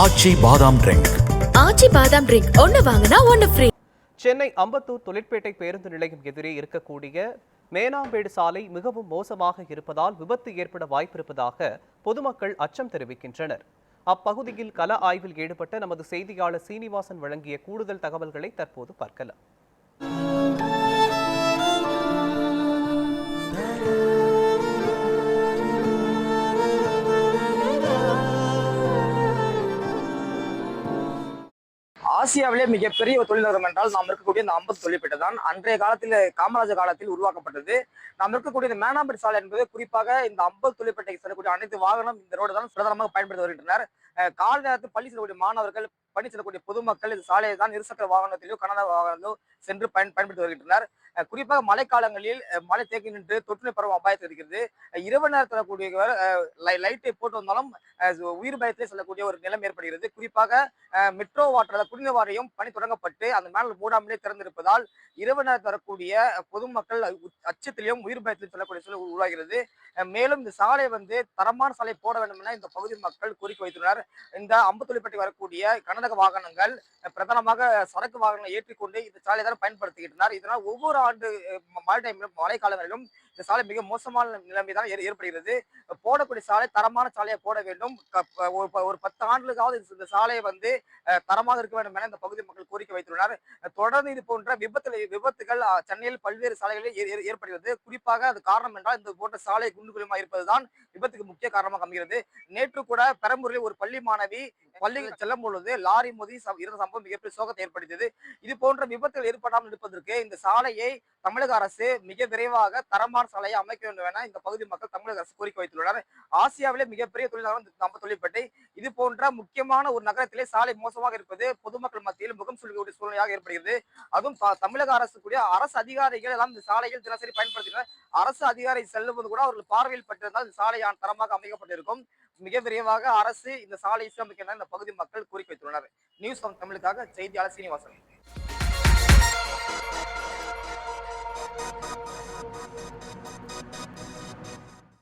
ஆச்சி பாதாம் ட்ரிங்க். ஆச்சி பாதாம் ட்ரிங்க் ஒன்னு வாங்கினா ஒன்னு ஃப்ரீ. சென்னை அம்பத்தூர் தொழிற்பேட்டை பேருந்து நிலையம் எதிரே இருக்கக்கூடிய மேனாம்பேடு சாலை மிகவும் மோசமாக இருப்பதால் விபத்து ஏற்பட வாய்ப்பிருப்பதாக பொதுமக்கள் அச்சம் தெரிவிக்கின்றனர். அப்பகுதியில் கள ஆய்வில் ஈடுபட்ட நமது செய்தியாளர் சீனிவாசன் வழங்கிய கூடுதல் தகவல்களை தற்போது பார்க்கலாம். ஆசியாவிலே மிகப்பெரிய ஒரு தொழில்நகரம் என்றால் நாம் இருக்கக்கூடிய இந்த அம்பத்தூர் தொழிற்பேட்டை தான். அன்றைய காலத்தில் காமராஜர் காலத்தில் உருவாக்கப்பட்டது. நாம் இருக்கக்கூடிய இந்த மேனாம்பேடு சாலை என்பது குறிப்பாக இந்த அம்பத்தூர் தொழிற்பேட்டைக்கு செல்லக்கூடிய அனைத்து வாகனம் இந்த ரோடு தான் பிரதானமாக பயன்படுத்தி வருகின்றனர். கால நேரத்தில் பள்ளி செல்லக்கூடிய மாணவர்கள், பணி செல்லக்கூடிய பொதுமக்கள் இந்த சாலையை தான் இருசக்கர வாகனத்திலோ கனரக வாகனத்திலோ சென்று பயன்படுத்தி வருகின்றனர். குறிப்பாக மழைக்காலங்களில் மழை தேக்கி நின்று தொற்றுநோய் பரவும் அபாயத்தில் இருக்கிறது. இரவு நேரத்தில் வரக்கூடியவர் லைட்டை போட்டு வந்தாலும் உயிர் பயத்திலே செல்லக்கூடிய ஒரு நிலைமை ஏற்படுகிறது. குறிப்பாக மெட்ரோ வாட்டர் குடிநீர் வாரியம் பணி தொடங்கப்பட்டு அந்த மேல் மூடாமலே திறந்திருப்பதால் இரவு நேரத்தில் வரக்கூடிய பொதுமக்கள் அச்சத்திலையும் உயிர் பயத்திலும் செல்லக்கூடிய சூழல் உருவாகிறது. மேலும் இந்த சாலை தரமான சாலை போட வேண்டும் என இந்த பகுதி மக்கள் கோரிக்கை வைத்துள்ளனர். இந்த அம்பத்தூர்பேட்டை வரக்கூடிய கனரக வாகனங்கள் பிரதானமாக சரக்கு வாகனங்களை ஏற்றிக்கொண்டு இந்த சாலை தான் பயன்படுத்துகின்றனர். இதனால் ஒவ்வொரு ஆண்டு மழை காலங்களிலும் இந்த சாலை மிக மோசமான நிலைமை தான் ஏற்படுகிறது. போடக்கூடிய சாலை தரமான சாலையை போட வேண்டும். ஒரு 10 ஆண்டுகளுக்காவது இந்த சாலையை தரமாக இருக்க வேண்டும் என இந்த பகுதி மக்கள் கோரிக்கை வைத்துள்ளனர். தொடர்ந்து இது போன்ற விபத்துகள் சென்னையில் பல்வேறு சாலைகளில் ஏற்படுகிறது. குறிப்பாக அது காரணம் என்றால் இந்த போன்ற சாலை குண்டுகுழியமாக இருப்பதுதான் விபத்துக்கு முக்கிய காரணமாக அமைகிறது. நேற்று கூட பெரம்பூரில் ஒரு பள்ளி மாணவி பள்ளியில் செல்லும் பொழுது லாரி மோதி இருந்த சம்பவம் மிகப்பெரிய சோகத்தை ஏற்படுத்தியது. இது போன்ற விபத்துகள் ஏற்படாமல் இருப்பதற்கு இந்த சாலையை தமிழக அரசு மிக விரைவாக தரமான சாலையை அமைக்க வேண்டும் என இந்த பகுதி மக்கள் தமிழக அரசு கோரிக்கை வைத்துள்ளனர். ஆசியாவிலே மிகப்பெரிய தொழில்நகரம் நம்ம தொழிற்பேட்டை. இது போன்ற முக்கியமான ஒரு நகரத்திலே சாலை மோசமாக இருப்பது பொதுமக்கள் மத்தியில் முகம் சுளிக்கக்கூடிய சூழ்நிலையாக ஏற்படுகிறது. அதுவும் தமிழக அரசு கூடிய அரசு அதிகாரிகள் எல்லாம் இந்த சாலையில் தினசரி பயன்படுத்தினர். அரசு அதிகாரி செல்லும்போது கூட அவர்கள் பார்வையில் பட்டிருந்தால் இந்த சாலை தரமாக அமைக்கப்பட்டிருக்கும். மிக விரைவாக அரசு இந்த சாலை சீரமைக்க இந்த பகுதி மக்கள் கோரிக்கை வைத்துள்ளனர். நியூஸ் தமிழுக்காக செய்தியாளர் சீனிவாசன்.